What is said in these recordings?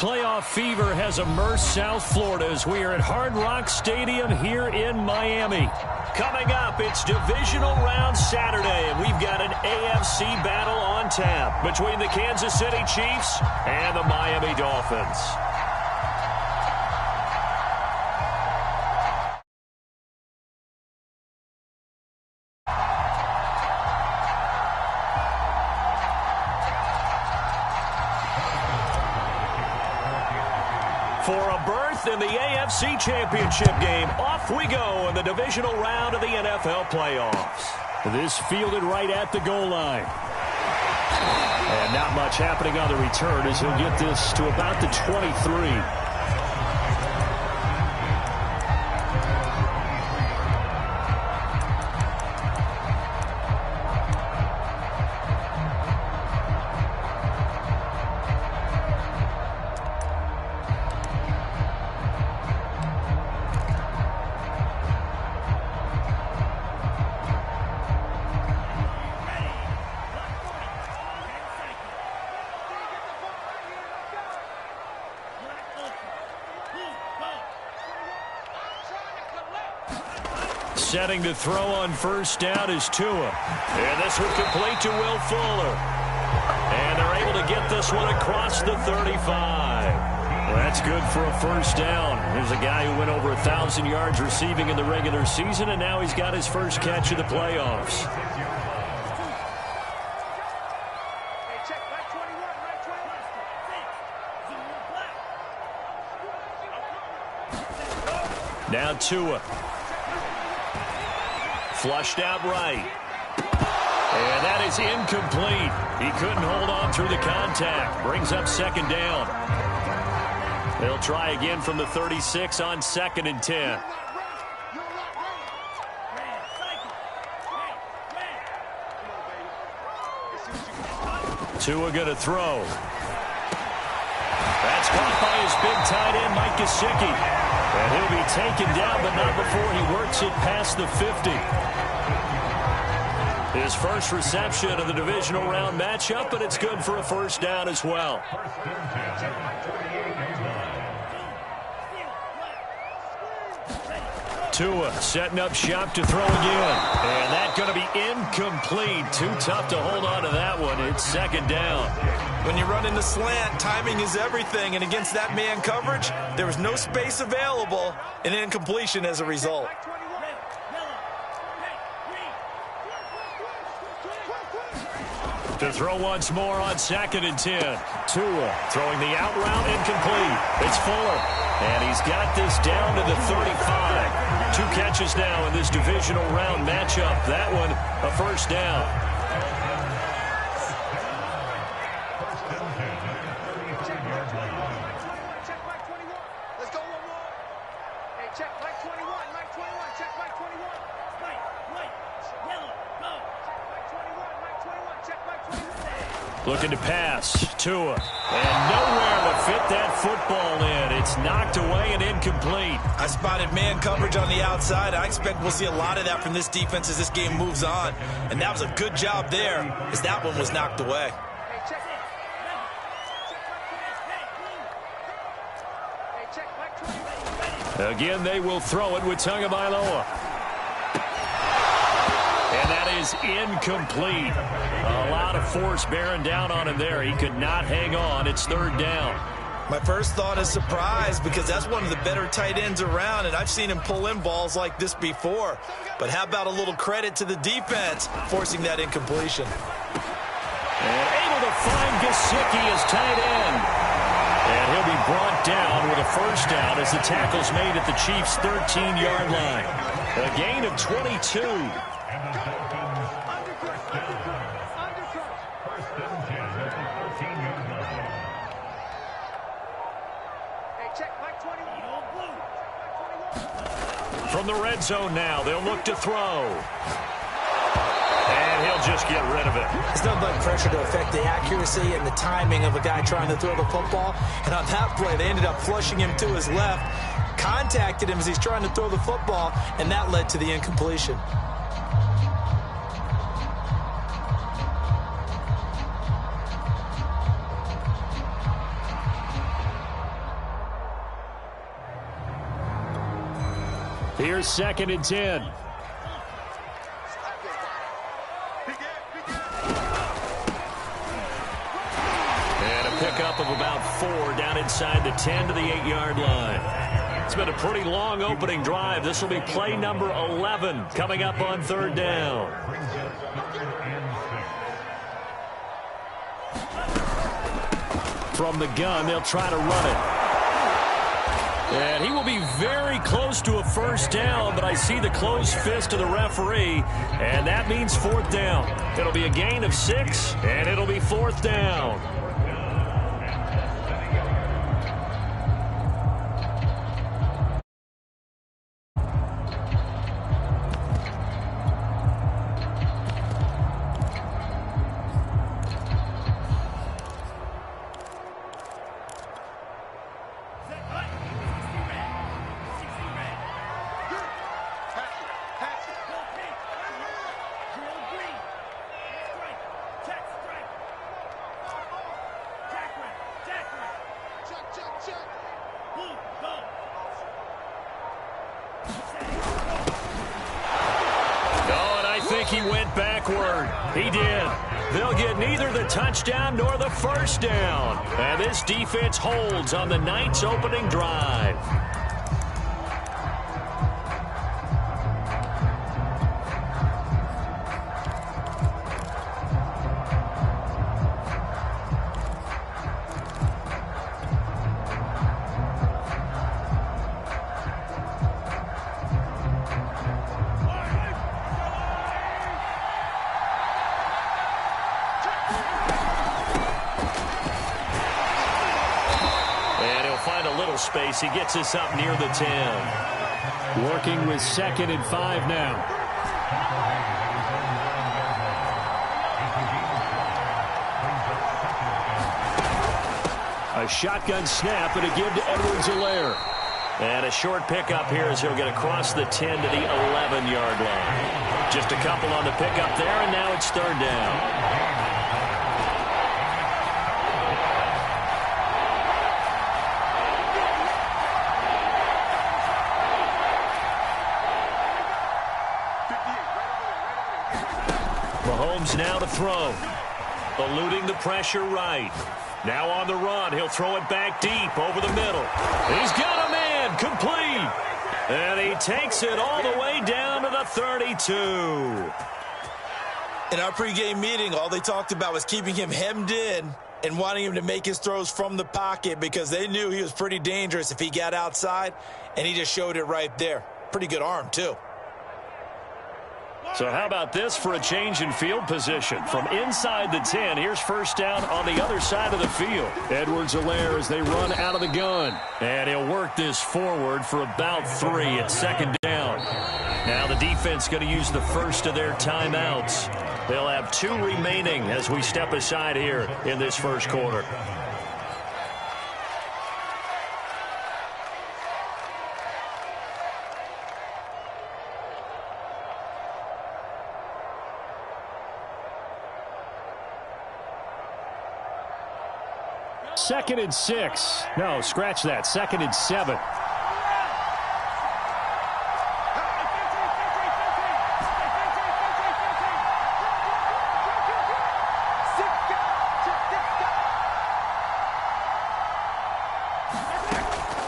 Playoff fever has immersed South Florida as we are at Hard Rock Stadium here in Miami. Coming up, it's Divisional Round Saturday, and we've got an AFC battle on tap between the Kansas City Chiefs and the Miami Dolphins. For a berth in the AFC Championship game, off we go in the divisional round of the NFL playoffs. This fielded right at the goal line. And not much happening on the return as he'll get this to about the 23. Setting to throw on first down is Tua. And this one complete to Will Fuller. And they're able to get this one across the 35. Well, that's good for a first down. There's a guy who went over 1,000 yards receiving in the regular season, and now he's got his first catch of the playoffs. Now Tua. Flushed out right. And that is incomplete. He couldn't hold on through the contact. Brings up second down. They'll try again from the 36 on 2nd and 10. Tua going to throw. That's caught by his big tight end, Mike Gesicki. And he'll be taken down, but not before he works it past the 50. His first reception of the divisional round matchup, but it's good for a first down as well. Tua setting up shop to throw again. And that's going to be incomplete. Too tough to hold on to that one. It's second down. When you run in the slant, timing is everything. And against that man coverage, there was no space available. An incompletion as a result. To throw once more on 2nd and 10. Tua throwing the out route incomplete. It's Fuller. And he's got this down to the 35. 2 catches now in this divisional round matchup. That one, a first down. Let's go one more. Hey, check Mike 21. Mike 21. Check Mike 21. White, yellow, go. Check Mike 21. Mike 21. Check Mike 21. Looking to pass. Tua. And nowhere to fit that football in. It's knocked away and incomplete. I spotted man coverage on the outside. I expect we'll see a lot of that from this defense as this game moves on. And that was a good job there as that one was knocked away. Again, they will throw it with Tagovailoa. And that is incomplete. A lot of force bearing down on him there. He could not hang on. It's third down. My first thought is surprise because that's one of the better tight ends around, and I've seen him pull in balls like this before. But how about a little credit to the defense forcing that incompletion? And able to find Gesicki as tight end. And he'll be brought down with a first down as the tackle's made at the Chiefs' 13-yard line. A gain of 22. From the red zone now, they'll look to throw. And he'll just get rid of it. It's nothing but pressure to affect the accuracy and the timing of a guy trying to throw the football. And on that play, they ended up flushing him to his left, contacted him as he's trying to throw the football, and that led to the incompletion. Here's 2nd and 10. And a pickup of about 4 down inside the 10 to the 8-yard line. It's been a pretty long opening drive. This will be play number 11 coming up on 3rd down. From the gun, they'll try to run it. And he will be very close to a 1st down, but I see the closed fist of the referee, and that means 4th down. It'll be a gain of 6, and it'll be 4th down. He went backward. He did. They'll get neither the touchdown nor the 1st down. And this defense holds on the Knights' opening drive. Space. He gets us up near the 10. Working with 2nd and 5 now. A shotgun snap and a give to Edwards-Helaire. And a short pickup here as he'll get across the 10 to the 11-yard line. Just a couple on the pickup there, and now it's 3rd down. Now to throw. Eluding the pressure right. Now on the run. He'll throw it back deep over the middle. He's got a man. Complete. And he takes it all the way down to the 32. In our pregame meeting, all they talked about was keeping him hemmed in and wanting him to make his throws from the pocket because they knew he was pretty dangerous if he got outside, and he just showed it right there. Pretty good arm, too. So how about this for a change in field position? From inside the 10, here's 1st down on the other side of the field. Edwards-Helaire as they run out of the gun. And he'll work this forward for about 3 at 2nd down. Now the defense going to use the first of their timeouts. They'll have 2 remaining as we step aside here in this 1st quarter. Second and 6. No, scratch that. 2nd and 7.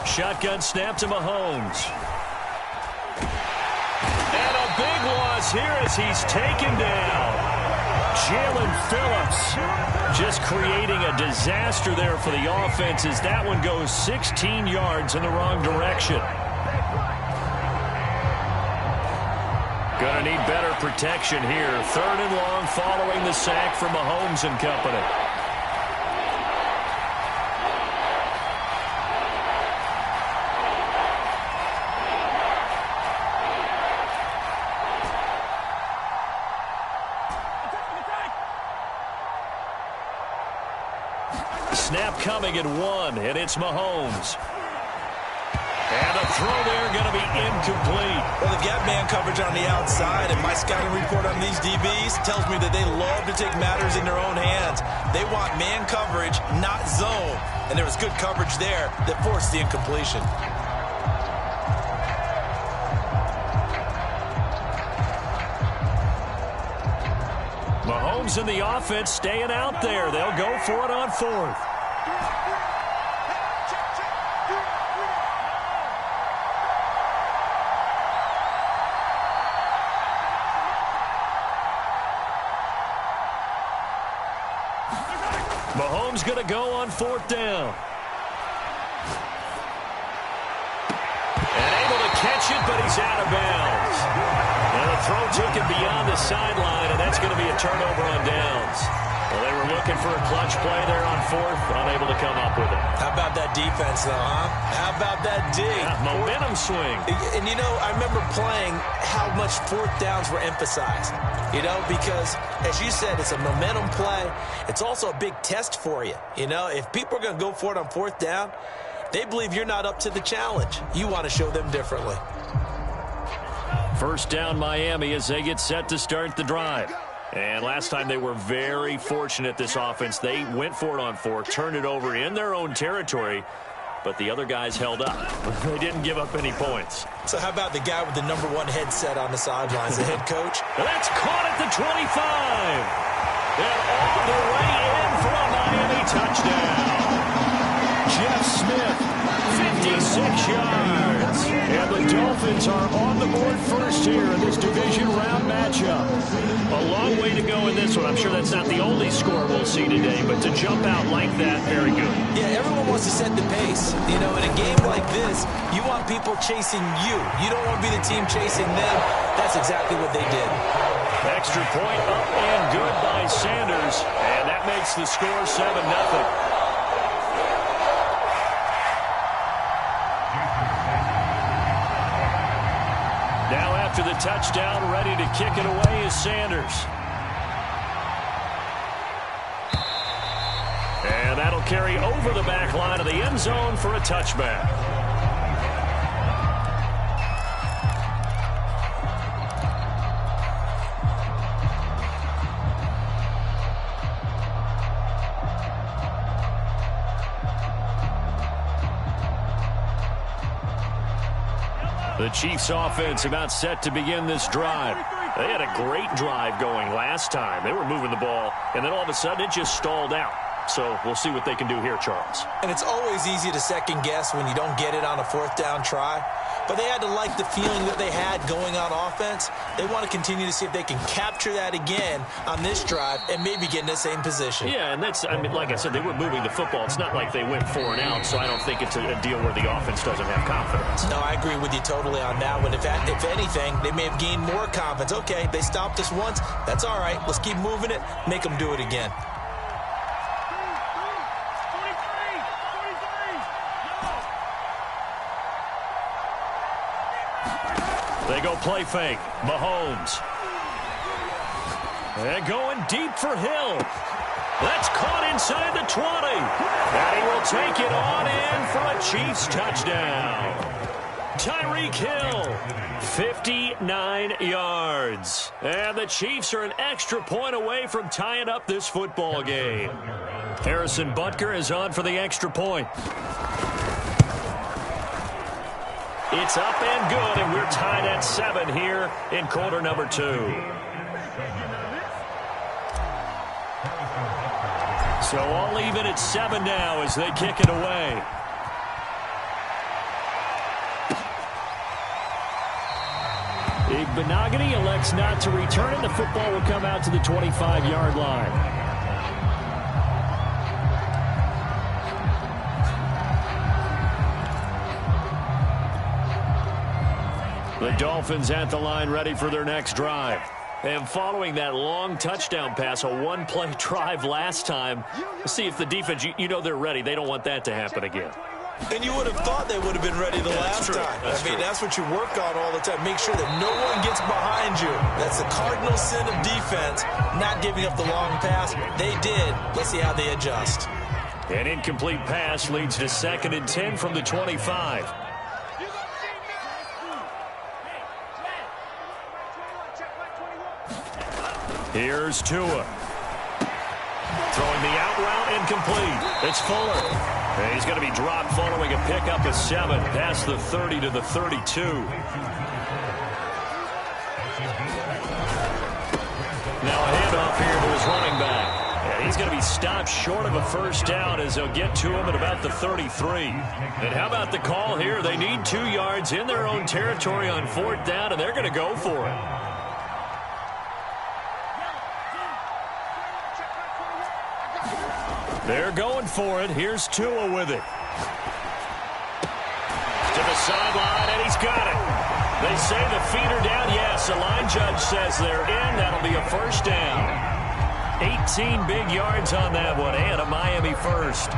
Shotgun snap to Mahomes. And a big loss here as he's taken down. Jalen Phillips just creating a disaster there for the offense as that one goes 16 yards in the wrong direction. Gonna need better protection here. 3rd and long following the sack from Mahomes and company. Snap coming at 1, and it's Mahomes. And the throw there going to be incomplete. Well, they've got man coverage on the outside, and my scouting report on these DBs tells me that they love to take matters in their own hands. They want man coverage, not zone. And there was good coverage there that forced the incompletion. Mahomes and the offense staying out there. They'll go for it on fourth. Mahomes going to go on fourth down. And able to catch it, but he's out of bounds. And the throw took him beyond the sideline, and that's going to be a turnover on downs. Well, they were looking for a clutch play there on fourth, unable to come up with it. How about that defense, though, huh? How about that D? Yeah, momentum swing. And, you know, I remember playing how much fourth downs were emphasized, you know, because, as you said, it's a momentum play. It's also a big test for you. You know, if people are going to go for it on fourth down, they believe you're not up to the challenge. You want to show them differently. First down, Miami, as they get set to start the drive. And last time they were very fortunate, this offense. They went for it on fourth, turned it over in their own territory, but the other guys held up. They didn't give up any points. So how about the guy with the #1 headset on the sidelines, the head coach? That's caught at the 25. And all the way in for a Miami touchdown. Jeff Smith, 56 yards. And the Dolphins are on the board first here in this division round matchup. A long way to go in this one. I'm sure that's not the only score we'll see today, but to jump out like that, very good. Yeah, everyone wants to set the pace. You know, in a game like this, you want people chasing you. You don't want to be the team chasing them. That's exactly what they did. Extra point up and good by Sanders, and that makes the score 7-0. Now after the touchdown, ready to kick it away is Sanders. And that'll carry over the back line of the end zone for a touchback. The Chiefs offense about set to begin this drive. They had a great drive going last time. They were moving the ball, and then all of a sudden it just stalled out. So we'll see what they can do here, Charles. And it's always easy to second guess when you don't get it on a fourth down try. But they had to like the feeling that they had going on offense. They want to continue to see if they can capture that again on this drive and maybe get in the same position. Yeah, and that's, I mean, like I said, they were moving the football. It's not like they went 4 and out, so I don't think it's a deal where the offense doesn't have confidence. No, I agree with you totally on that one. If anything, they may have gained more confidence. Okay, they stopped us once. That's all right. Let's keep moving it. Make them do it again. They go play fake. Mahomes. And going deep for Hill. That's caught inside the 20. And he will take it on in for a Chiefs touchdown. Tyreek Hill, 59 yards. And the Chiefs are an extra point away from tying up this football game. Harrison Butker is on for the extra point. It's up and good, and we're tied at 7 here in quarter number 2. So all even at 7 now as they kick it away. Benogany elects not to return it. The football will come out to the 25-yard line. The Dolphins at the line ready for their next drive. And following that long touchdown pass, a one-play drive last time, see if the defense, you know they're ready. They don't want that to happen again. And you would have thought they would have been ready the last time. That's what you work on all the time. Make sure that no one gets behind you. That's the cardinal sin of defense, not giving up the long pass. They did. Let's see how they adjust. An incomplete pass leads to 2nd and 10 from the 25. Here's Tua. Throwing the out route incomplete. It's Fuller. And he's going to be dropped following a pickup of 7 past the 30 to the 32. Now a handoff here to his running back. And he's going to be stopped short of a first down as they'll get to him at about the 33. And how about the call here? They need 2 yards in their own territory on 4th down, and they're going to go for it. They're going for it. Here's Tua with it. To the sideline, and he's got it. They say the feet are down. Yes, the line judge says they're in. That'll be a first down. 18 big yards on that one, and a Miami first.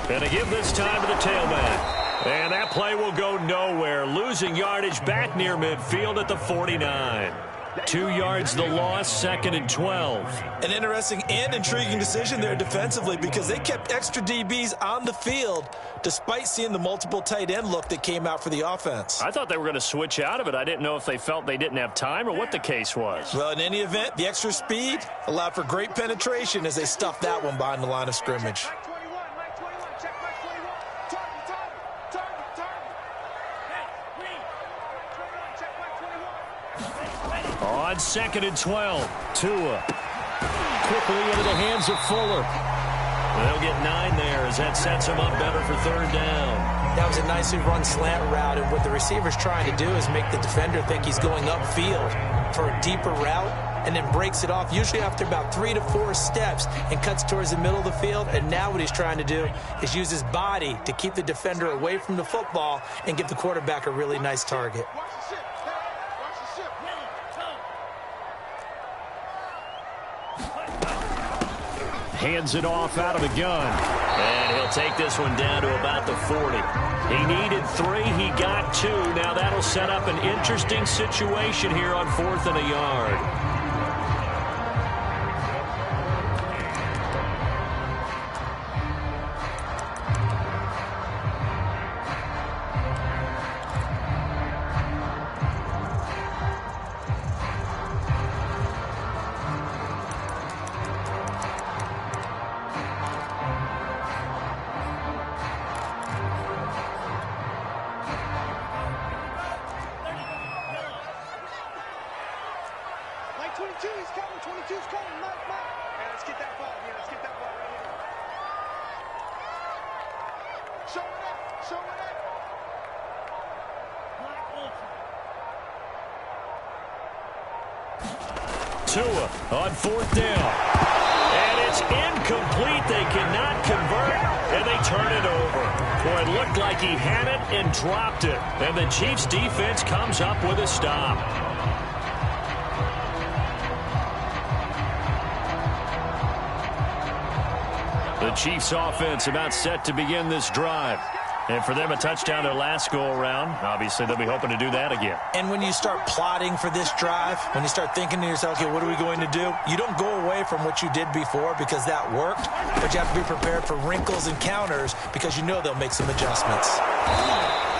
And to give this time to the tailback. And that play will go nowhere. Losing yardage back near midfield at the 49. 2 yards the loss, 2nd and 12. An interesting and intriguing decision there defensively because they kept extra DBs on the field despite seeing the multiple tight end look that came out for the offense. I thought they were going to switch out of it. I didn't know if they felt they didn't have time or what the case was. Well, in any event, the extra speed allowed for great penetration as they stuffed that one behind the line of scrimmage. On 2nd and 12, Tua quickly into the hands of Fuller. They'll get 9 there as that sets him up better for 3rd down. That was a nicely run slant route, and what the receiver's trying to do is make the defender think he's going upfield for a deeper route and then breaks it off, usually after about 3 to 4 steps, and cuts towards the middle of the field. And now what he's trying to do is use his body to keep the defender away from the football and give the quarterback a really nice target. Hands it off out of the gun. And he'll take this one down to about the 40. He needed 3. He got 2. Now that'll set up an interesting situation here on 4th and a yard. Tua on 4th down. And it's incomplete. They cannot convert, and they turn it over. Boy, it looked like he had it and dropped it. And the Chiefs' defense comes up with a stop. The Chiefs' offense about set to begin this drive. And for them, a touchdown their last go-around. Obviously, they'll be hoping to do that again. And when you start plotting for this drive, when you start thinking to yourself, okay, what are we going to do? You don't go away from what you did before because that worked, but you have to be prepared for wrinkles and counters because you know they'll make some adjustments.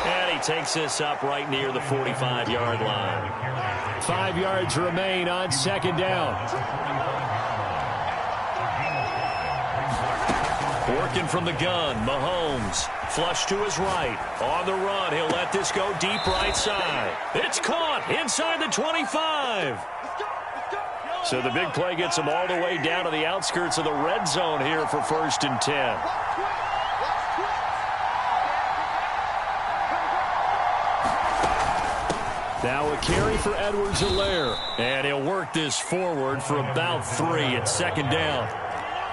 And he takes this up right near the 45-yard line. 5 yards remain on 2nd down. Working from the gun, Mahomes. Flush to his right. On the run, he'll let this go deep right side. It's caught inside the 25. So the big play gets him all the way down to the outskirts of the red zone here for 1st and 10. Now a carry for Edwards-Helaire. And he'll work this forward for about 3 at 2nd down.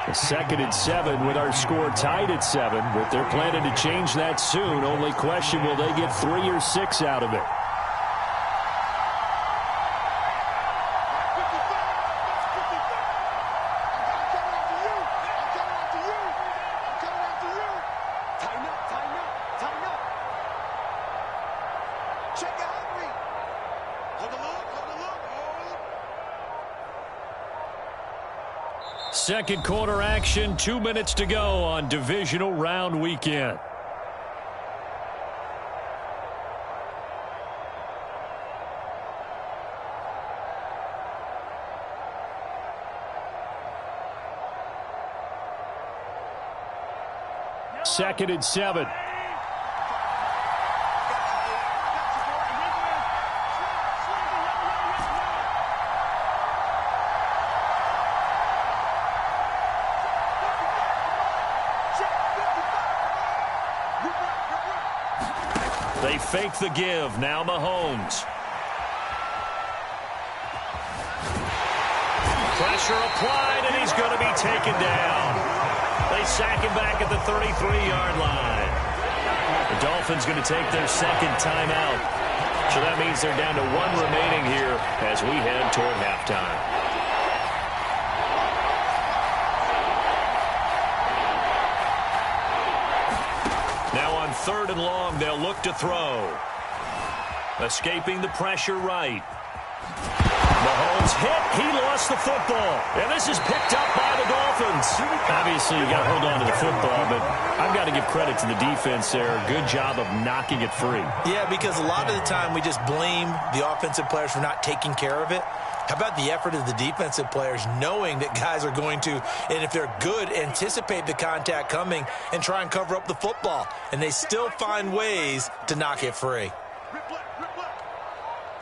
A 2nd and 7 with our score tied at 7, but they're planning to change that soon. Only question, will they get 3 or 6 out of it? Second quarter action, 2 minutes to go on divisional round weekend. 2nd and 7. They fake the give. Now Mahomes. Pressure applied, and he's going to be taken down. They sack him back at the 33-yard line. The Dolphins going to take their second timeout. So that means they're down to 1 remaining here as we head toward halftime. Now on 3rd and long, they'll look to throw. Escaping the pressure right. Mahomes hit. He lost the football. And this is picked up by the Dolphins. Obviously, you got to hold on to the football, but I've got to give credit to the defense there. Good job of knocking it free. Yeah, because a lot of the time we just blame the offensive players for not taking care of it. How about the effort of the defensive players knowing that guys are going to, and if they're good, anticipate the contact coming and try and cover up the football. And they still find ways to knock it free. Rip left, rip left.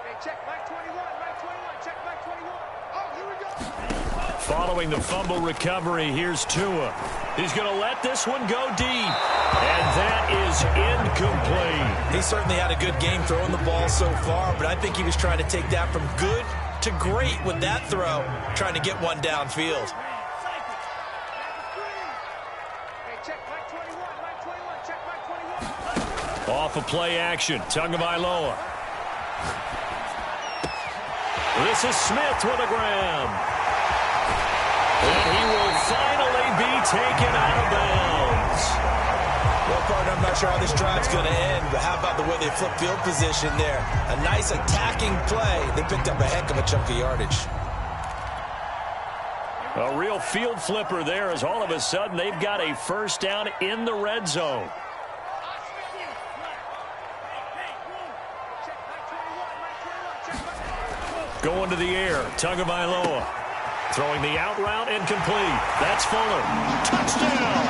Hey, check Mike 21, Mike 21, check Mike 21. Oh, here we go. Following the fumble recovery, here's Tua. He's going to let this one go deep. And that is incomplete. He certainly had a good game throwing the ball so far, but I think he was trying to take that from good to great with that throw, trying to get one downfield. Hey, check Mike 21, Mike 21, check Mike 21. Off of play action, Tagovailoa. This is Smith with a grab. And he will finally be taken out of bounds. Well, partner, I'm not sure how this drive's going to end, but how about the way they flip field position there? A nice attacking play. They picked up a heck of a chunk of yardage. A real field flipper there as all of a sudden they've got a first down in the red zone. Going to the air, Tagovailoa. Throwing the out route incomplete. That's Fuller. Touchdown!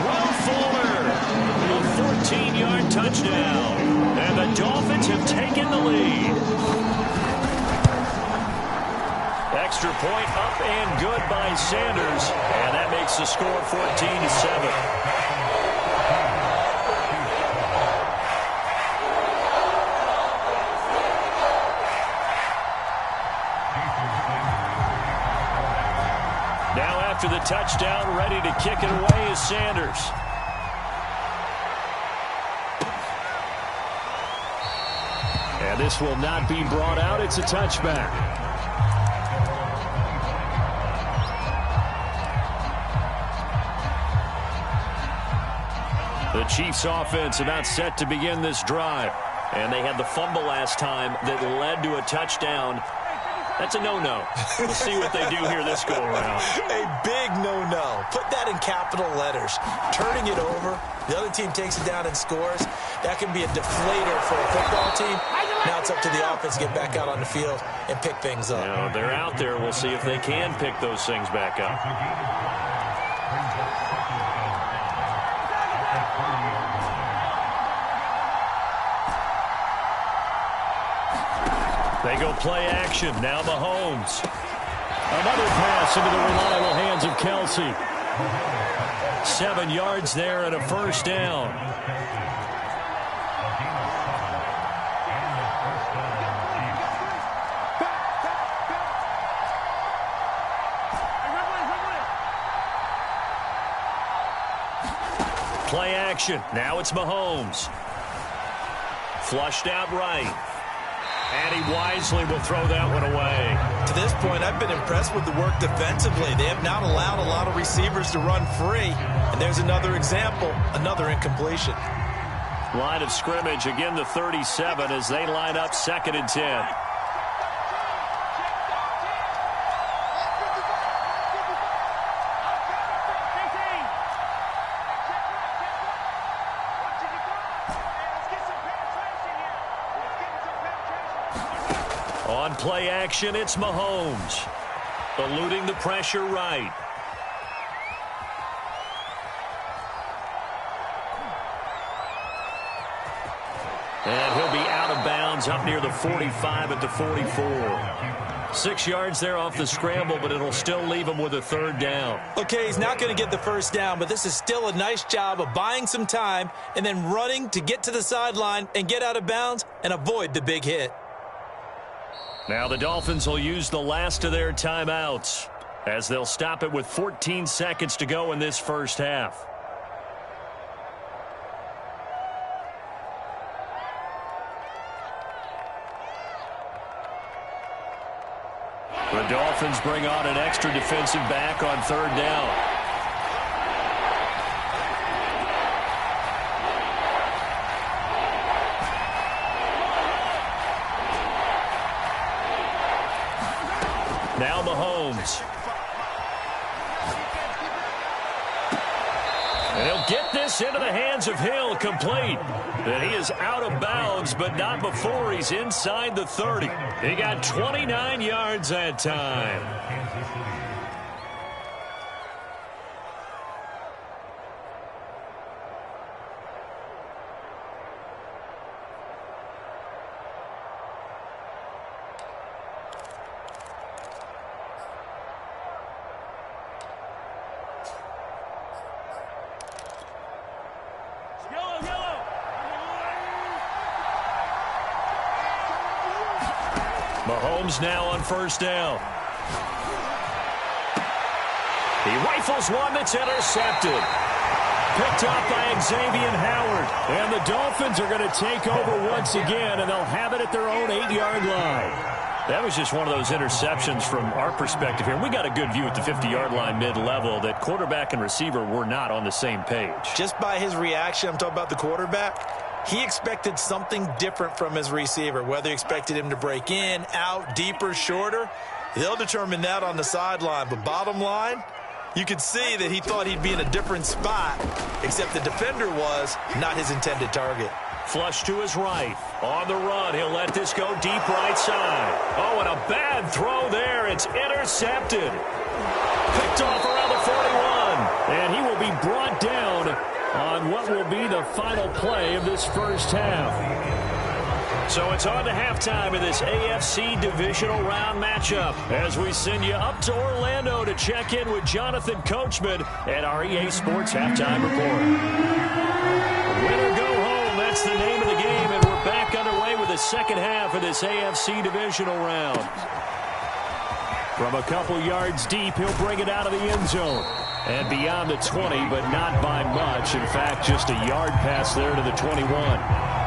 Will Fuller, a 14-yard touchdown. And the Dolphins have taken the lead. Extra point up and good by Sanders. And that makes the score 14-7. Now after the touchdown, ready to kick it away is Sanders. And this will not be brought out. It's a touchback. The Chiefs offense about set to begin this drive. And they had the fumble last time that led to a touchdown. That's a no-no. We'll see what they do here this go-around. A big no-no. Put that in capital letters. Turning it over, the other team takes it down and scores. That can be a deflator for a football team. Now it's up to the offense to get back out on the field and pick things up. You know, they're out there. We'll see if they can pick those things back up. They go play action. Now Mahomes. Another pass into the reliable hands of Kelsey. 7 yards there and a first down. Play action. Now it's Mahomes. Flushed out right. And he wisely will throw that one away. To this point, I've been impressed with the work defensively. They have not allowed a lot of receivers to run free. And there's another example, another incompletion. Line of scrimmage, again the 37 as they line up 2nd and 10. On play action, it's Mahomes. Eluding the pressure right. And he'll be out of bounds up near the 45 at the 44. 6 yards there off the scramble, but it'll still leave him with a third down. Okay, he's not going to get the first down, but this is still a nice job of buying some time and then running to get to the sideline and get out of bounds and avoid the big hit. Now the Dolphins will use the last of their timeouts as they'll stop it with 14 seconds to go in this first half. The Dolphins bring on an extra defensive back on third down. Now Mahomes. And he'll get this into the hands of Hill, complete. And he is out of bounds, but not before he's inside the 30. He got 29 yards that time. Mahomes now on first down. He rifles one that's intercepted. Picked up by Xavier Howard. And the Dolphins are going to take over once again, and they'll have it at their own 8-yard line. That was just one of those interceptions from our perspective here. We got a good view at the 50-yard line mid-level that quarterback and receiver were not on the same page. Just by his reaction, I'm talking about the quarterback, he expected something different from his receiver, whether he expected him to break in, out, deeper, shorter. They'll determine that on the sideline. But bottom line, you could see that he thought he'd be in a different spot, except the defender was not his intended target. Flush to his right. On the run, he'll let this go deep right side. Oh, and a bad throw there. It's intercepted. Picked off around the 41. And he will be brought down on what will be the final play of this first half. So it's on to halftime in this AFC Divisional Round matchup as we send you up to Orlando to check in with Jonathan Coachman at our EA Sports Halftime Report. Win or go home, that's the name of the game, and we're back underway with the second half of this AFC Divisional Round. From a couple yards deep, he'll bring it out of the end zone. And beyond the 20, but not by much. In fact, just a yard pass there to the 21.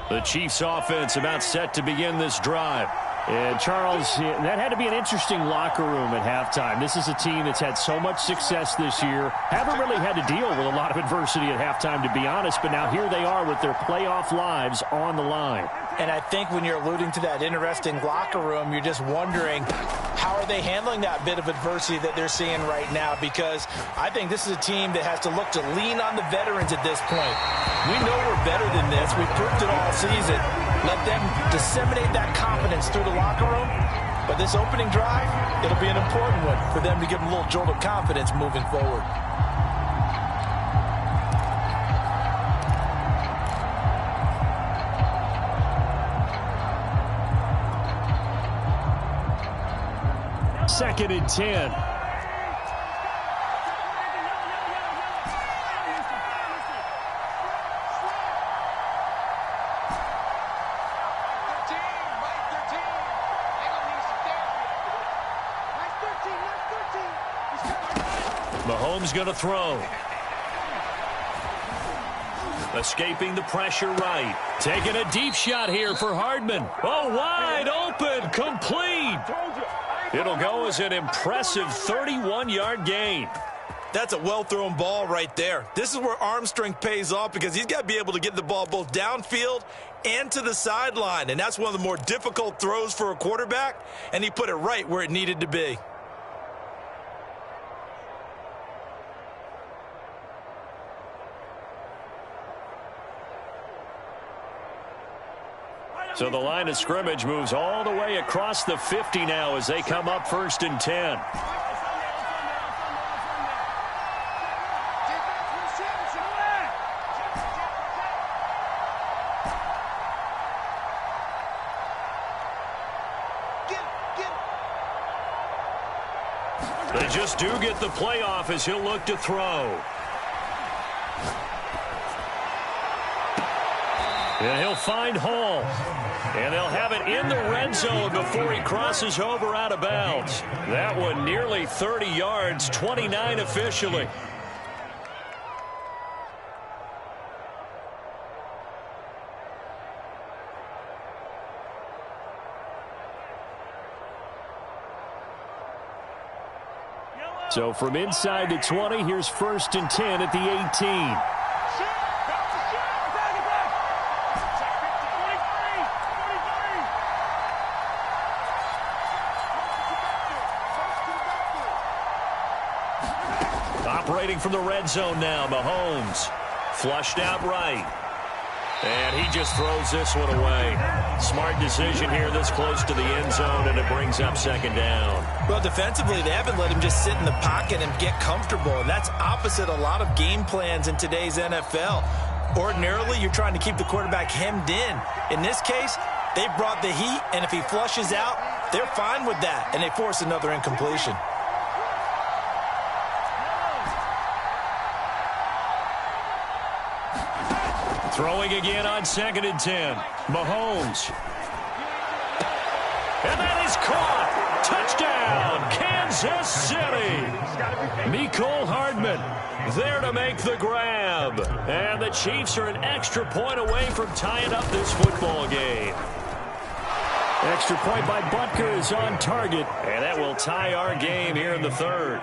The Chiefs offense about set to begin this drive. And Charles, that had to be an interesting locker room at halftime. This is a team that's had so much success this year. Haven't really had to deal with a lot of adversity at halftime, to be honest. But now here they are with their playoff lives on the line. And I think when you're alluding to that interesting locker room, you're just wondering, how are they handling that bit of adversity that they're seeing right now? Because I think this is a team that has to look to lean on the veterans at this point. We know we're better than this. We've proved it all season. Let them disseminate that confidence through the locker room. But this opening drive, it'll be an important one for them to give them a little jolt of confidence moving forward. Second and 10. Mahomes going to throw. Escaping the pressure right. Taking a deep shot here for Hardman. Oh, wide open. Complete. It'll go as an impressive 31-yard gain. That's a well-thrown ball right there. This is where arm strength pays off because he's got to be able to get the ball both downfield and to the sideline. And that's one of the more difficult throws for a quarterback, and he put it right where it needed to be. So the line of scrimmage moves all the way across the 50 now as they come up 1st and 10. They just do get the play off as he'll look to throw. And he'll find Hall. And they'll have it in the red zone before he crosses over out of bounds. That one nearly 30 yards, 29 officially. So from inside the 20, here's 1st and 10 at the 18. Operating from the red zone now, Mahomes. Flushed out right. And he just throws this one away. Smart decision here this close to the end zone, and it brings up 2nd down. Well, defensively, they haven't let him just sit in the pocket and get comfortable, and that's opposite a lot of game plans in today's NFL. Ordinarily, you're trying to keep the quarterback hemmed in. In this case, they brought the heat, and if he flushes out, they're fine with that, and they force another incompletion. Throwing again on 2nd and 10. Mahomes. And that is caught. Touchdown, Kansas City. Mecole Hardman there to make the grab. And the Chiefs are an extra point away from tying up this football game. Extra point by Butker is on target. And that will tie our game here in the 3rd.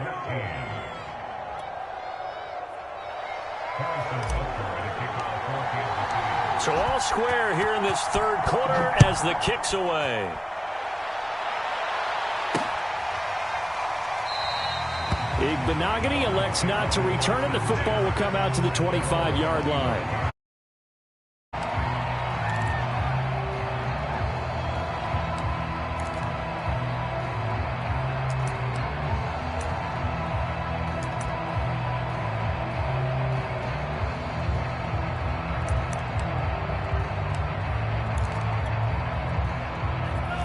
So all square here in this 3rd quarter as the kick's away. Igbenogany elects not to return it. The football will come out to the 25-yard line.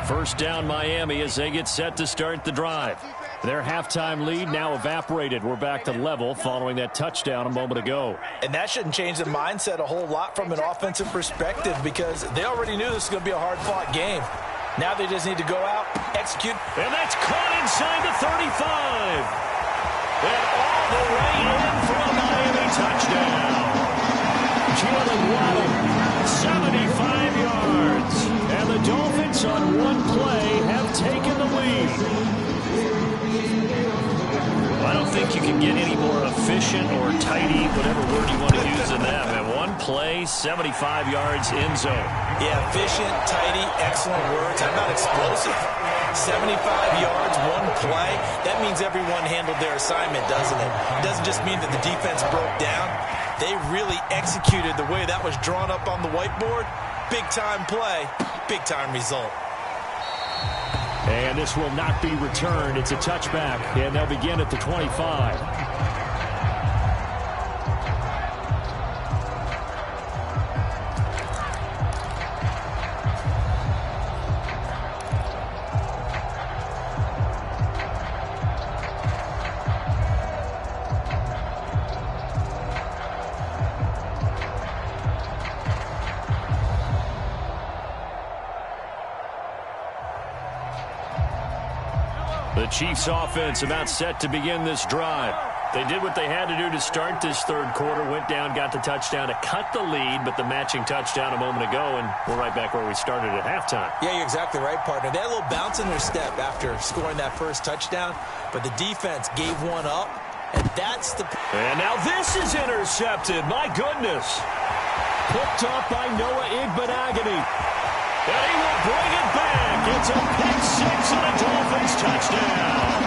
First down Miami as they get set to start the drive. Their halftime lead now evaporated. We're back to level following that touchdown a moment ago. And that shouldn't change the mindset a whole lot from an offensive perspective because they already knew this was going to be a hard-fought game. Now they just need to go out, execute. And that's caught inside the 35. And all the way in for a Miami touchdown. Jalen Waddle, 75 yards. And the Dolphins on one play have taken the lead. I don't think you can get any more efficient or tidy, whatever word you want to use in that. Man, one play, 75 yards, end zone. Yeah, efficient, tidy, excellent words. How about explosive? 75 yards, one play. That means everyone handled their assignment, doesn't it? It doesn't just mean that the defense broke down. They really executed the way that was drawn up on the whiteboard. Big-time play, big-time result. And this will not be returned. It's a touchback, and they'll begin at the 25. The Chiefs offense about set to begin this drive. They did what they had to do to start this 3rd quarter, went down, got the touchdown to cut the lead, but the matching touchdown a moment ago, and we're right back where we started at halftime. Yeah, you're exactly right, partner. They had a little bounce in their step after scoring that first touchdown, but the defense gave one up, and that's the... And now this is intercepted. My goodness. Picked up by Noah Igbenogany. And he will bring it back. It's a pick six and a Dolphins touchdown.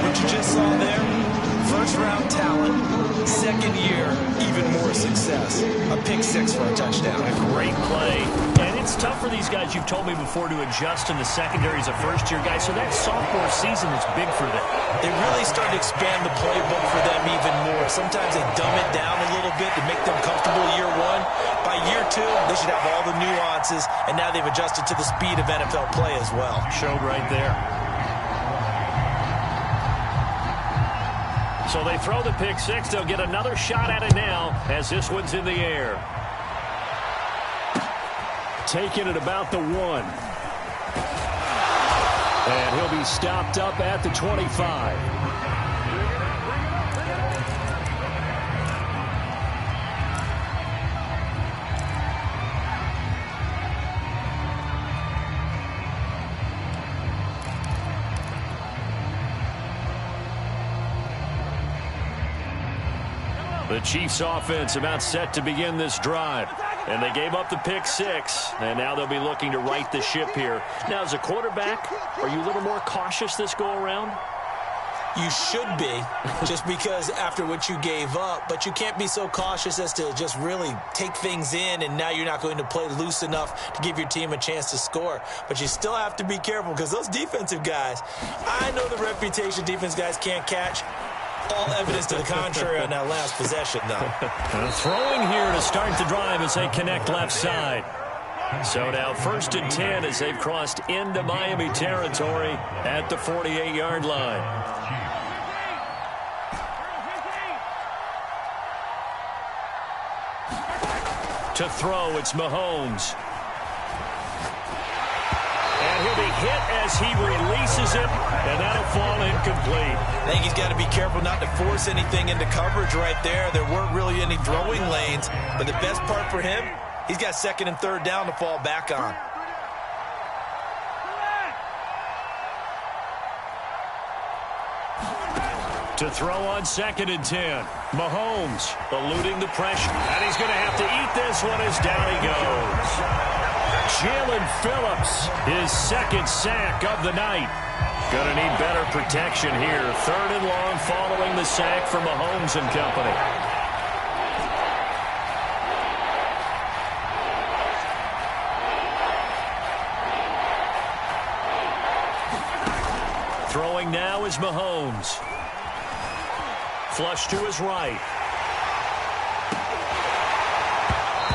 What you just saw there, first-round talent, Second year, even more success. A pick six for a touchdown. A great play. And it's tough for these guys, you've told me before, to adjust in the secondary as a first-year guy. So that sophomore season is big for them. They really started to expand the playbook for them even more. Sometimes they dumb it down a little bit to make them comfortable year one. By year two, they should have all the nuances, and now they've adjusted to the speed of NFL play as well. Showed right there. So they throw the pick six. They'll get another shot at it now as this one's in the air. Taking it about the 1. And he'll be stopped up at the 25. The Chiefs offense about set to begin this drive. And they gave up the pick six. And now they'll be looking to right the ship here. Now, as a quarterback, are you a little more cautious this go-around? You should be, just because after what you gave up. But you can't be so cautious as to just really take things in, and now you're not going to play loose enough to give your team a chance to score. But you still have to be careful, because those defensive guys, I know the reputation defense guys can't catch. All evidence to the contrary on that last possession, though. Throwing here to start the drive as they connect left side. So now 1st and 10 as they've crossed into Miami territory at the 48-yard line. To throw, it's Mahomes. And he'll be hit as he releases it, and that'll fall incomplete. I think he's got to be careful not to force anything into coverage right there. There weren't really any throwing lanes, but the best part for him, he's got 2nd and 3rd down to fall back on. To throw on 2nd and 10. Mahomes eluding the pressure. And he's going to have to eat this one as down he goes. Jalen Phillips, his 2nd sack of the night. Going to need better protection here. 3rd and long following the sack from Mahomes and company. Throwing now is Mahomes. Flush to his right.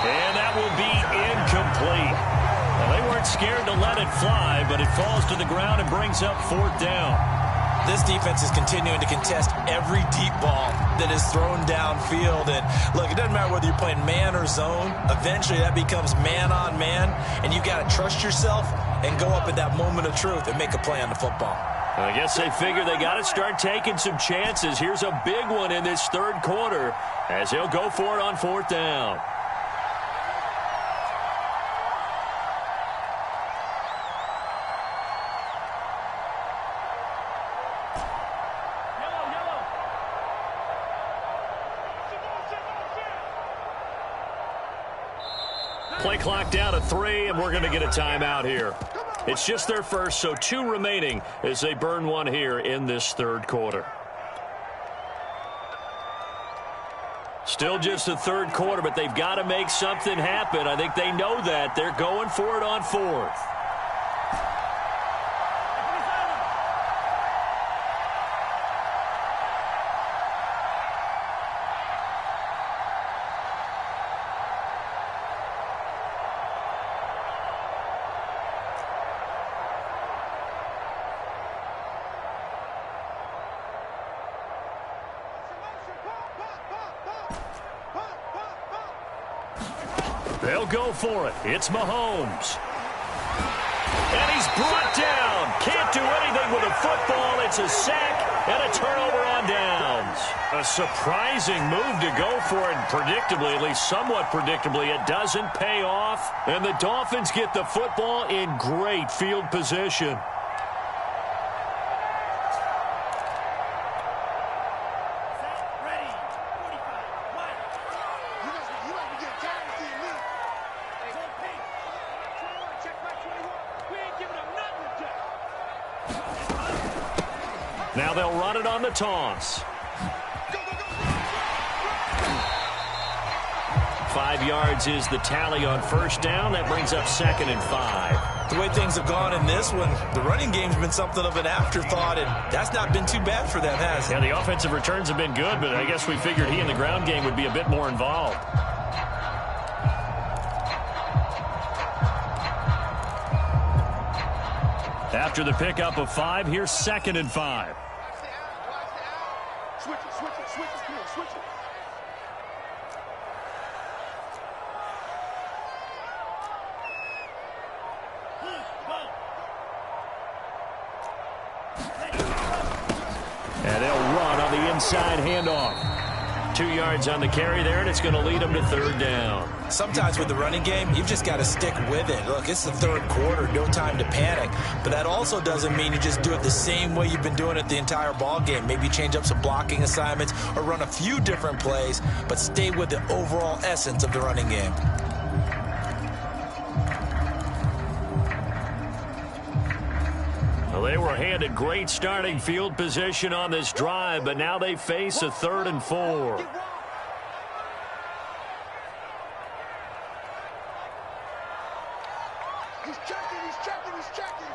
And that will be incomplete. Well, they weren't scared to let it fly, but it falls to the ground and brings up 4th down. This defense is continuing to contest every deep ball that is thrown downfield. And look, it doesn't matter whether you're playing man or zone. Eventually that becomes man on man, and you've got to trust yourself and go up at that moment of truth and make a play on the football. I guess they figure they got to start taking some chances. Here's a big one in this 3rd quarter as he'll go for it on 4th down. Play clock down to 3, and we're going to get a timeout here. It's just their first, so 2 remaining as they burn one here in this 3rd quarter. Still just the 3rd quarter, but they've got to make something happen. I think they know that. They're going for it on 4th. They'll go for it. It's Mahomes. And he's brought down. Can't do anything with a football. It's a sack and a turnover on downs. A surprising move to go for it. Predictably, at least somewhat predictably, it doesn't pay off. And the Dolphins get the football in great field position. Now they'll run it on the toss. 5 yards is the tally on first down. That brings up 2nd and 5. The way things have gone in this one, the running game's been something of an afterthought, and that's not been too bad for them, has it? Yeah, the offensive returns have been good, but I guess we figured he in the ground game would be a bit more involved. After the pickup of 5, here's 2nd and 5. Switch it, switch it, switch it, come on, switch it. And they'll run on the inside handoff. 2 yards on the carry there, and it's going to lead them to 3rd down. Sometimes with the running game, you've just got to stick with it. Look, it's the 3rd quarter, no time to panic. But that also doesn't mean you just do it the same way you've been doing it the entire ball game. Maybe change up some blocking assignments or run a few different plays, but stay with the overall essence of the running game. Well, they were handed great starting field position on this drive, but now they face a 3rd and 4. He's checking, he's checking, he's checking.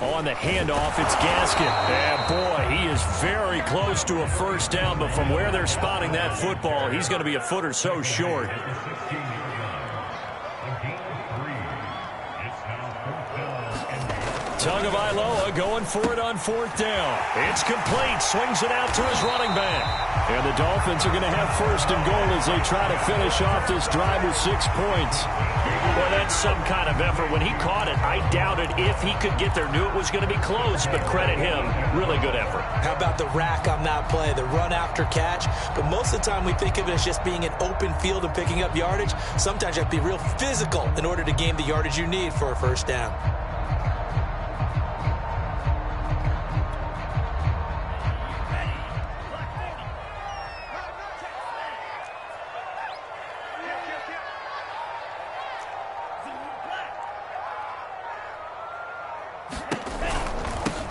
On the handoff, it's Gaskin. And boy, he is very close to a first down, but from where they're spotting that football, he's going to be a foot or so short. Tagovailoa going for it on 4th down. It's complete. Swings it out to his running back. And the Dolphins are going to have 1st and goal as they try to finish off this drive with 6 points. Boy, that's some kind of effort. When he caught it, I doubted if he could get there. Knew it was going to be close, but credit him. Really good effort. How about the rack on that play, the run after catch? But most of the time we think of it as just being an open field and picking up yardage. Sometimes you have to be real physical in order to gain the yardage you need for a first down.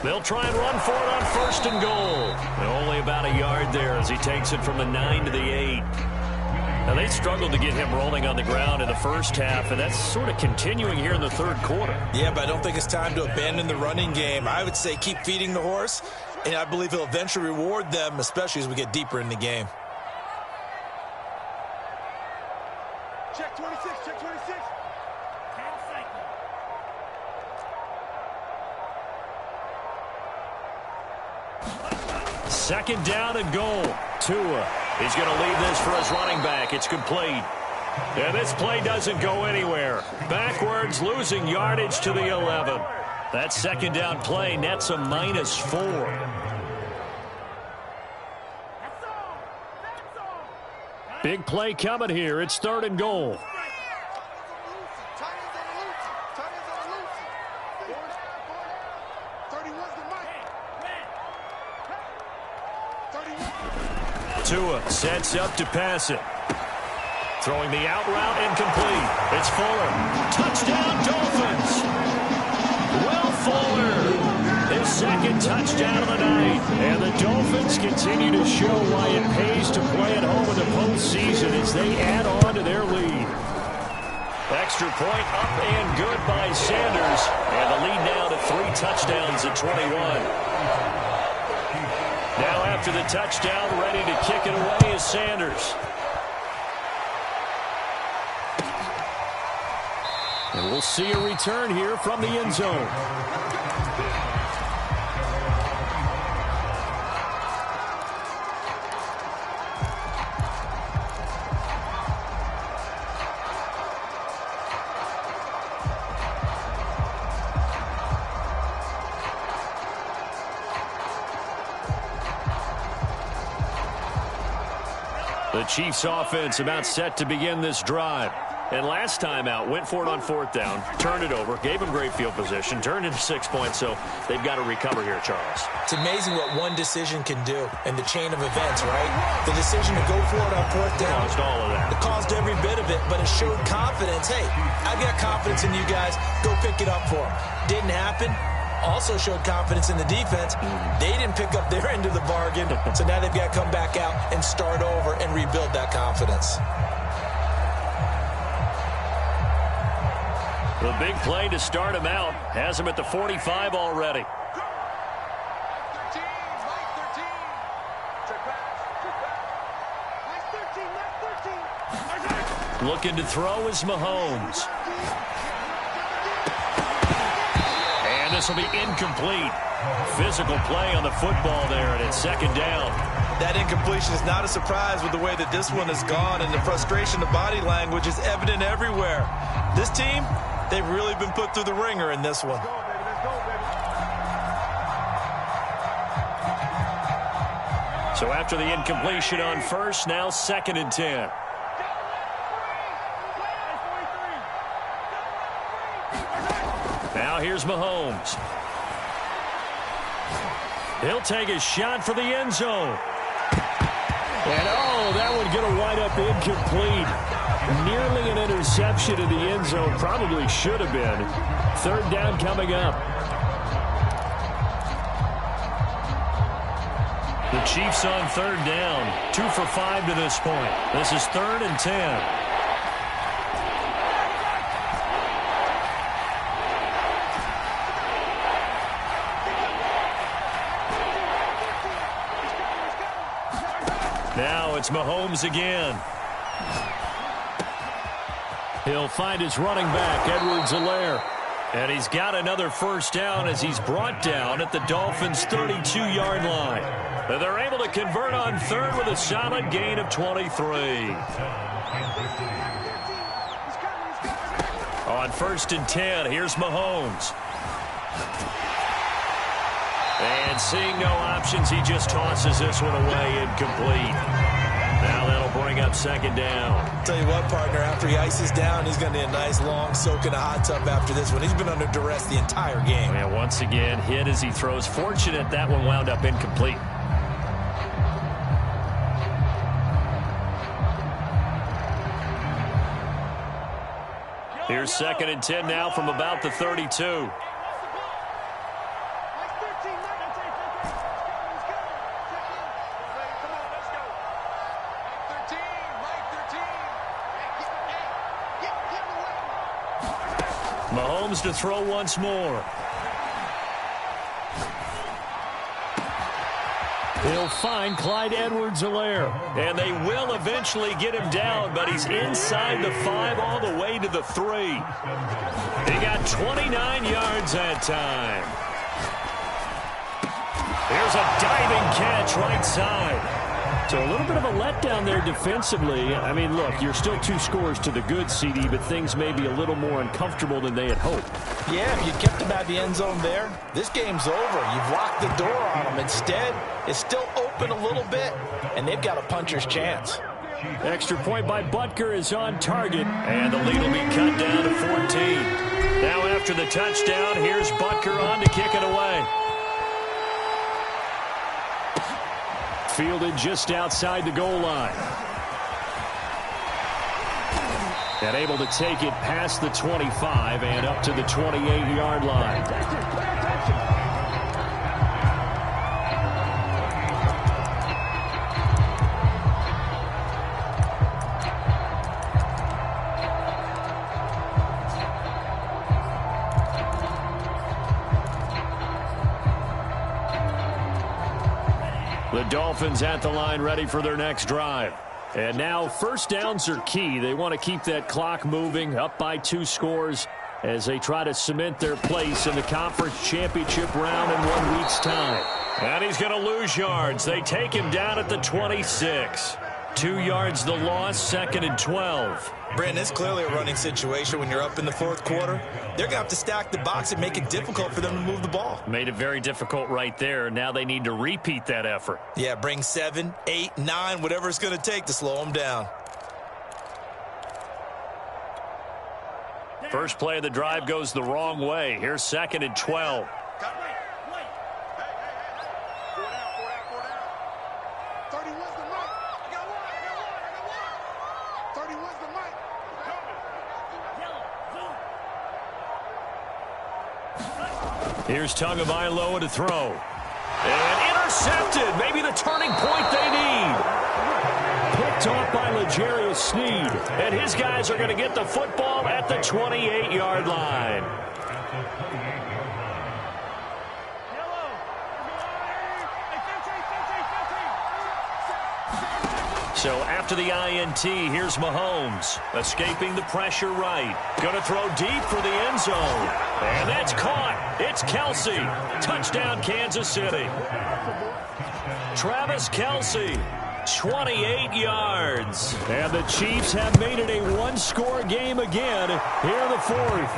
They'll try and run for it on 1st and goal. And only about a yard there as he takes it from the 9 to the 8. Now, they struggled to get him rolling on the ground in the first half, and that's sort of continuing here in the 3rd quarter. Yeah, but I don't think it's time to abandon the running game. I would say keep feeding the horse, and I believe he'll eventually reward them, especially as we get deeper in the game. Check 26, check 26. 10 seconds. Second down and goal. Tua is going to leave this for his running back. It's complete. And this play doesn't go anywhere. Backwards, losing yardage to the 11. That 2nd down play nets a -4. Big play coming here. It's 3rd and goal. Tua sets up to pass it. Throwing the out route incomplete. It's Fuller. Touchdown, Dolphins. Will Fuller. His 2nd touchdown of the night. And the Dolphins continue to show why it pays to play at home in the postseason as they add on to their lead. Extra point up and good by Sanders. And the lead now to 3 touchdowns at 21. Now after the touchdown, ready to kick it away is Sanders. And we'll see a return here from the end zone. The Chiefs offense about set to begin this drive. And last time out, went for it on 4th down, turned it over, gave them great field position, turned into 6 points, so they've got to recover here, Charles. It's amazing what one decision can do in the chain of events, right? The decision to go for it on 4th down. Caused all of that. It caused every bit of it, but it showed confidence. Hey, I've got confidence in you guys. Go pick it up for them. Didn't happen. also showed confidence in the defense. They didn't pick up their end of the bargain, so now they've got to come back out and start over and rebuild that confidence. The big play to start him out has him at the 45 already. Looking to throw is Mahomes. And this will be incomplete. Physical play on the football there, and it's second down. That incompletion is not a surprise with the way that this one has gone, and the frustration, the body language is evident everywhere. This team, they've really been put through the ringer in this one. So after the incompletion on first, now 2nd and 10. Now here's Mahomes. He'll take a shot for the end zone. And oh, that one going to wind up incomplete. Nearly an interception in the end zone. Probably should have been. 3rd down coming up. The Chiefs on 3rd down. 2 for 5 to this point. This is 3rd and 10. Now it's Mahomes again. He'll find his running back, Edwards-Helaire. And he's got another first down as he's brought down at the Dolphins' 32-yard line. And they're able to convert on 3rd with a solid gain of 23. On 1st and 10, here's Mahomes. And seeing no options, he just tosses this one away incomplete. Now that'll bring up 2nd down. Tell you what, partner, after he ices down, he's going to need a nice long soak in a hot tub after this one. He's been under duress the entire game. And once again, hit as he throws. Fortunate that one wound up incomplete. Here's 2nd and 10 now from about the 32. Mahomes to throw once more. He'll find Clyde Edwards-Helaire. And they will eventually get him down, but he's inside the 5 all the way to the 3. He got 29 yards that time. Here's a diving catch right side. So a little bit of a letdown there defensively. I mean, look, you're still 2 scores to the good, CD, but things may be a little more uncomfortable than they had hoped. Yeah, if you kept them out of the end zone there, this game's over. You've locked the door on them. Instead, it's still open a little bit, and they've got a puncher's chance. Extra point by Butker is on target, and the lead will be cut down to 14. Now after the touchdown, here's Butker on to kick it away. Fielded just outside the goal line. And able to take it past the 25 and up to the 28-yard line. The Dolphins at the line ready for their next drive. And now first downs are key. They want to keep that clock moving, up by 2 scores as they try to cement their place in the conference championship round in 1 week's time. And he's going to lose yards. They take him down at the 26. 2 yards the loss, 2nd and 12. Brandon, it's clearly a running situation when you're up in the 4th quarter. They're going to have to stack the box and make it difficult for them to move the ball. Made it very difficult right there. Now they need to repeat that effort. Yeah, bring 7, 8, 9, whatever it's going to take to slow them down. First play of the drive goes the wrong way. Here's 2nd and 12. Here's Tagovailoa to throw. And intercepted. Maybe the turning point they need. Picked off by L'Jarius Sneed. And his guys are going to get the football at the 28-yard line. So after the INT, here's Mahomes. Escaping the pressure right. Going to throw deep for the end zone. And that's caught. It's Kelsey. Touchdown, Kansas City. Travis Kelsey, 28 yards. And the Chiefs have made it a one-score game again here in the fourth.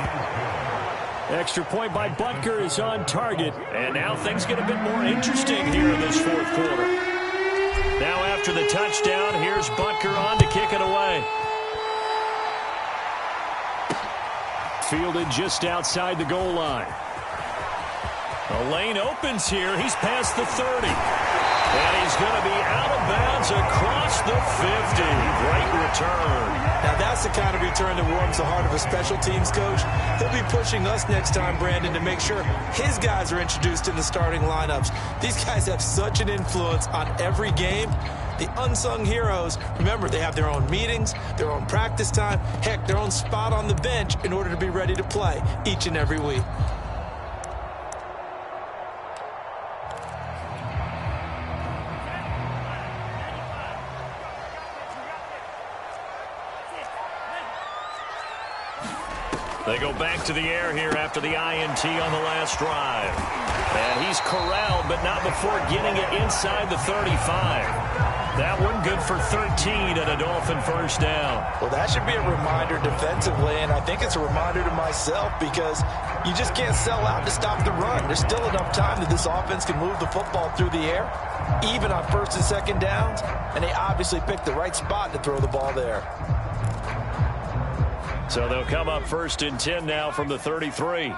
Extra point by Butker is on target. And now things get a bit more interesting here in this fourth quarter. Now after the touchdown, here's Butker on to kick it away. Fielded just outside the goal line. The lane opens here. He's past the 30. And he's going to be out of bounds across the 50. Great return. Now that's the kind of return that warms the heart of a special teams coach. He'll be pushing us next time, Brandon, to make sure his guys are introduced in the starting lineups. These guys have such an influence on every game. The unsung heroes, remember, they have their own meetings, their own practice time, heck, their own spot on the bench in order to be ready to play each and every week. They go back to the air here after the INT on the last drive. And he's corralled, but not before getting it inside the 35. That one good for 13 and a Dolphin first down. Well, that should be a reminder defensively, and I think it's a reminder to myself because you just can't sell out to stop the run. There's still enough time that this offense can move the football through the air, even on first and second downs, and they obviously picked the right spot to throw the ball there. So they'll come up first and 10 now from the 33.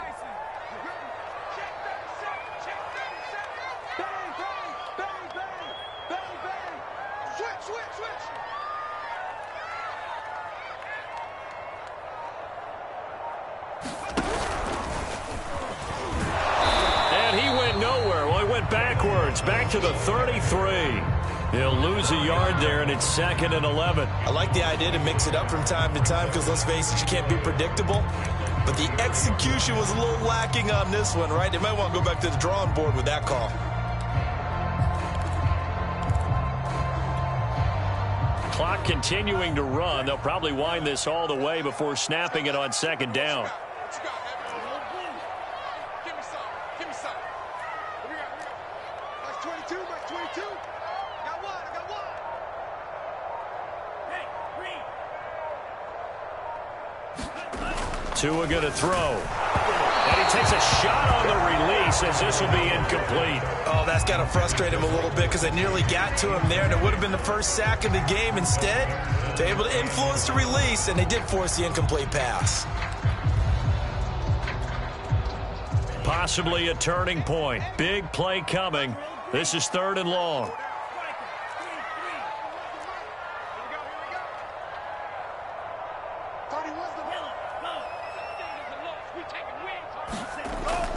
And he went nowhere. Well, he went backwards, back to the 33. He'll lose a yard there, and it's 2nd and 11. I like the idea to mix it up from time to time because, let's face it, you can't be predictable. But the execution was a little lacking on this one, right? They might want to go back to the drawing board with that call. Clock continuing to run. They'll probably wind this all the way before snapping it on second down. Tua going to throw. And he takes a shot on the release as this will be incomplete. Oh, that's got to frustrate him a little bit because they nearly got to him there, and it would have been the first sack of the game. Instead, they're able to influence the release, and they did force the incomplete pass. Possibly a turning point. Big play coming. This is 3rd and long.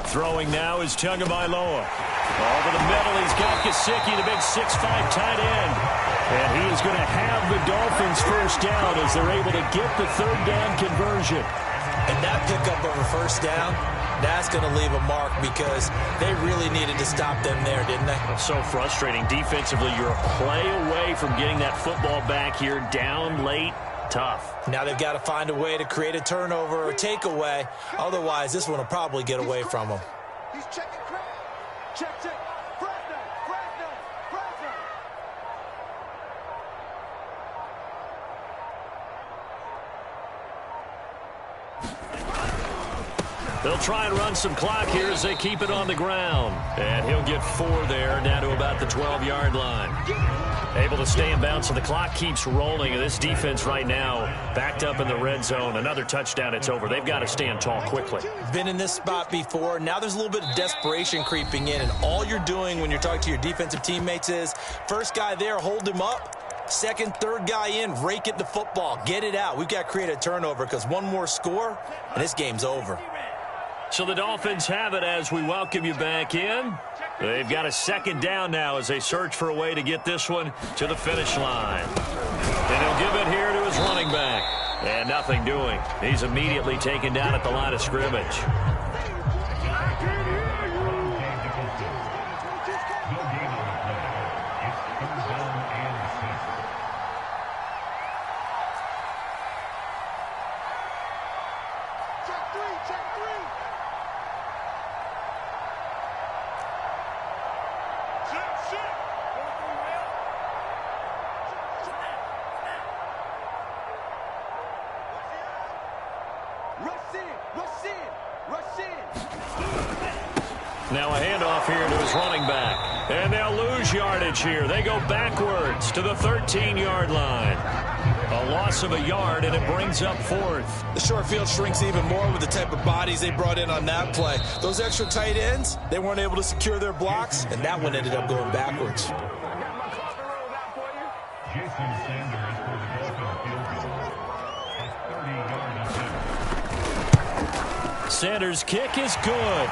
Throwing now is Tagovailoa. Over the middle, he's got Gesicki, the big 6'5" tight end. And he is going to have the Dolphins first down as they're able to get the 3rd down conversion. And that pickup of a first down, that's going to leave a mark because they really needed to stop them there, didn't they? So frustrating. Defensively, you're a play away from getting that football back here down late. Tough. Now they've got to find a way to create a turnover or takeaway. Otherwise, this one will probably get away from them. He's checking crowd. Check. Fresno. They'll try and run some clock here as they keep it on the ground. And he'll get 4 there, down to about the 12-yard line. Able to stay in bounds, so the clock keeps rolling. And this defense right now backed up in the red zone. Another touchdown, it's over. They've got to stand tall quickly. Been in this spot before. Now there's a little bit of desperation creeping in. And all you're doing when you're talking to your defensive teammates is, first guy there, hold him up. Second, third guy in, rake it the football. Get it out. We've got to create a turnover because one more score, and this game's over. So the Dolphins have it as we welcome you back in. They've got a second down now as they search for a way to get this one to the finish line. And he'll give it here to his running back. And nothing doing. He's immediately taken down at the line of scrimmage. Now a handoff here to his running back. And they'll lose yardage here. They go backwards to the 13-yard line. A loss of a yard, and it brings up fourth. The short field shrinks even more with the type of bodies they brought in on that play. Those extra tight ends, they weren't able to secure their blocks, and that one ended up going backwards. Sanders' kick is good.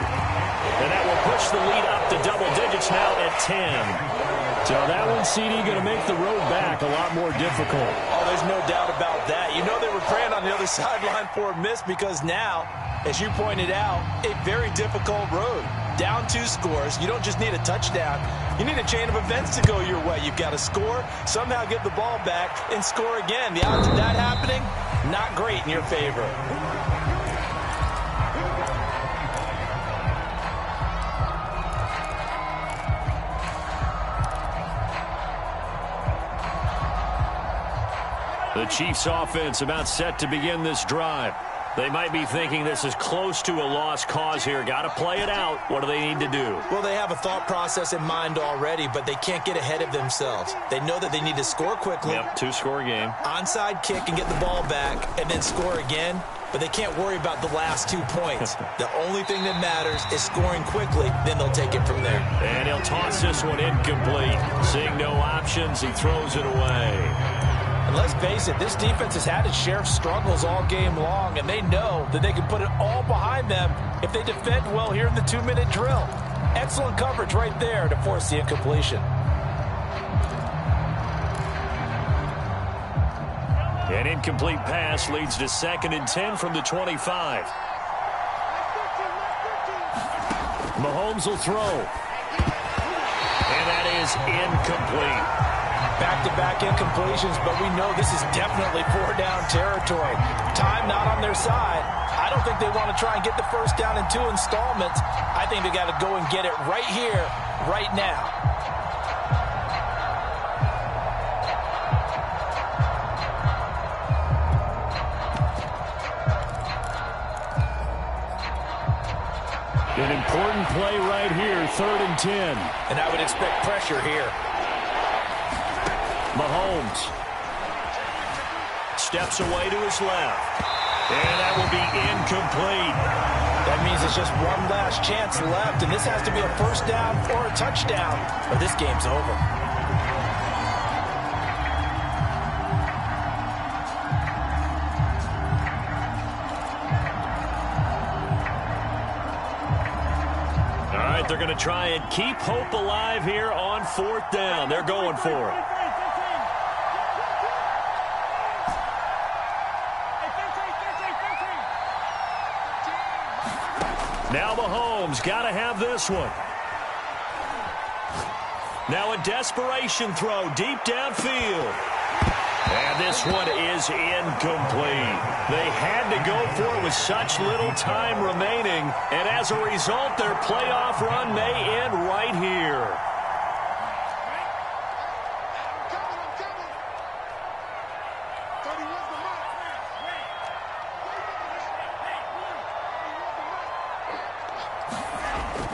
And that will push the lead up to double digits now at 10. So that one, CD, going to make the road back a lot more difficult. Oh, there's no doubt about that. You know they were praying on the other sideline for a miss because now, as you pointed out, a very difficult road. Down 2 scores. You don't just need a touchdown. You need a chain of events to go your way. You've got to score, somehow get the ball back, and score again. The odds of that happening, not great in your favor. The Chiefs offense about set to begin this drive. They might be thinking this is close to a lost cause here. Got to play it out. What do they need to do? Well, they have a thought process in mind already, but they can't get ahead of themselves. They know that they need to score quickly. Yep, 2-score game. Onside kick and get the ball back and then score again. But they can't worry about the last 2 points. The only thing that matters is scoring quickly. Then they'll take it from there. And he'll toss this one incomplete. Seeing no options, he throws it away. And let's face it, this defense has had its share of struggles all game long, and they know that they can put it all behind them if they defend well here in the 2-minute drill. Excellent coverage right there to force the incompletion. An incomplete pass leads to 2nd and 10 from the 25. Mahomes will throw. And that is incomplete. Back-to-back incompletions, but we know this is definitely 4-down territory. Time not on their side. I don't think they want to try and get the first down in 2 installments. I think they got to go and get it right here, right now. An important play right here, 3rd and 10. And I would expect pressure here. Mahomes steps away to his left. And that will be incomplete. That means it's just one last chance left, and this has to be a first down or a touchdown, or this game's over. All right, they're going to try and keep hope alive here on 4th down. They're going for it. Now Mahomes got to have this one. Now a desperation throw deep downfield. And this one is incomplete. They had to go for it with such little time remaining. And as a result, their playoff run may end right here.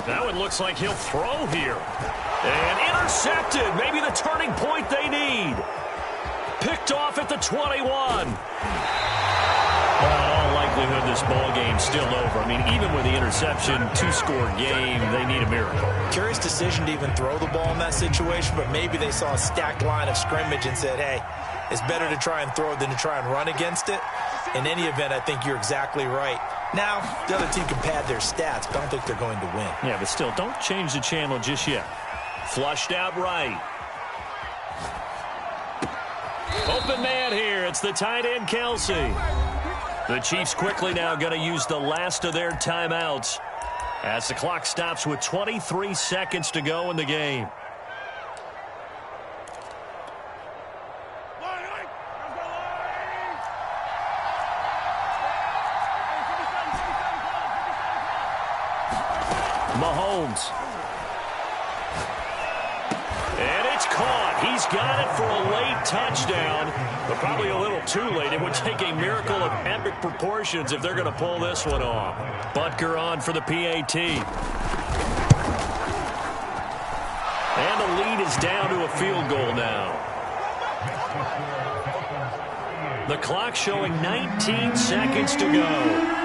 Now it looks like he'll throw here. And intercepted. Maybe the turning point they need. Picked off at the 21. Well, in all likelihood, this ball game's still over. I mean, even with the interception, 2-score game, they need a miracle. Curious decision to even throw the ball in that situation, but maybe they saw a stacked line of scrimmage and said, hey, it's better to try and throw than to try and run against it. In any event, I think you're exactly right. Now, the other team can pad their stats, but I don't think they're going to win. Yeah, but still, don't change the channel just yet. Flushed out right. Open man here. It's the tight end, Kelsey. The Chiefs quickly now going to use the last of their timeouts as the clock stops with 23 seconds to go in the game. Mahomes. And it's caught. He's got it for a late touchdown, but probably a little too late. It would take a miracle of epic proportions if they're going to pull this one off. Butker on for the PAT. And the lead is down to a field goal now. The clock showing 19 seconds to go.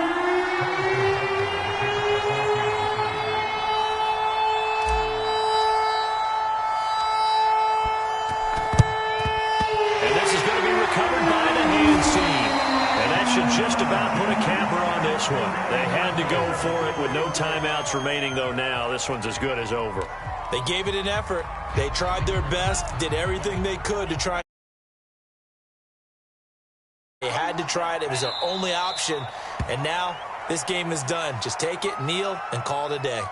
Just about put a capper on this one. They had to go for it with no timeouts remaining, though. Now this one's as good as over. They gave it an effort. They tried their best, did everything they could to try. They had to try it. It was their only option. And now this game is done. Just take it, kneel, and call it a day.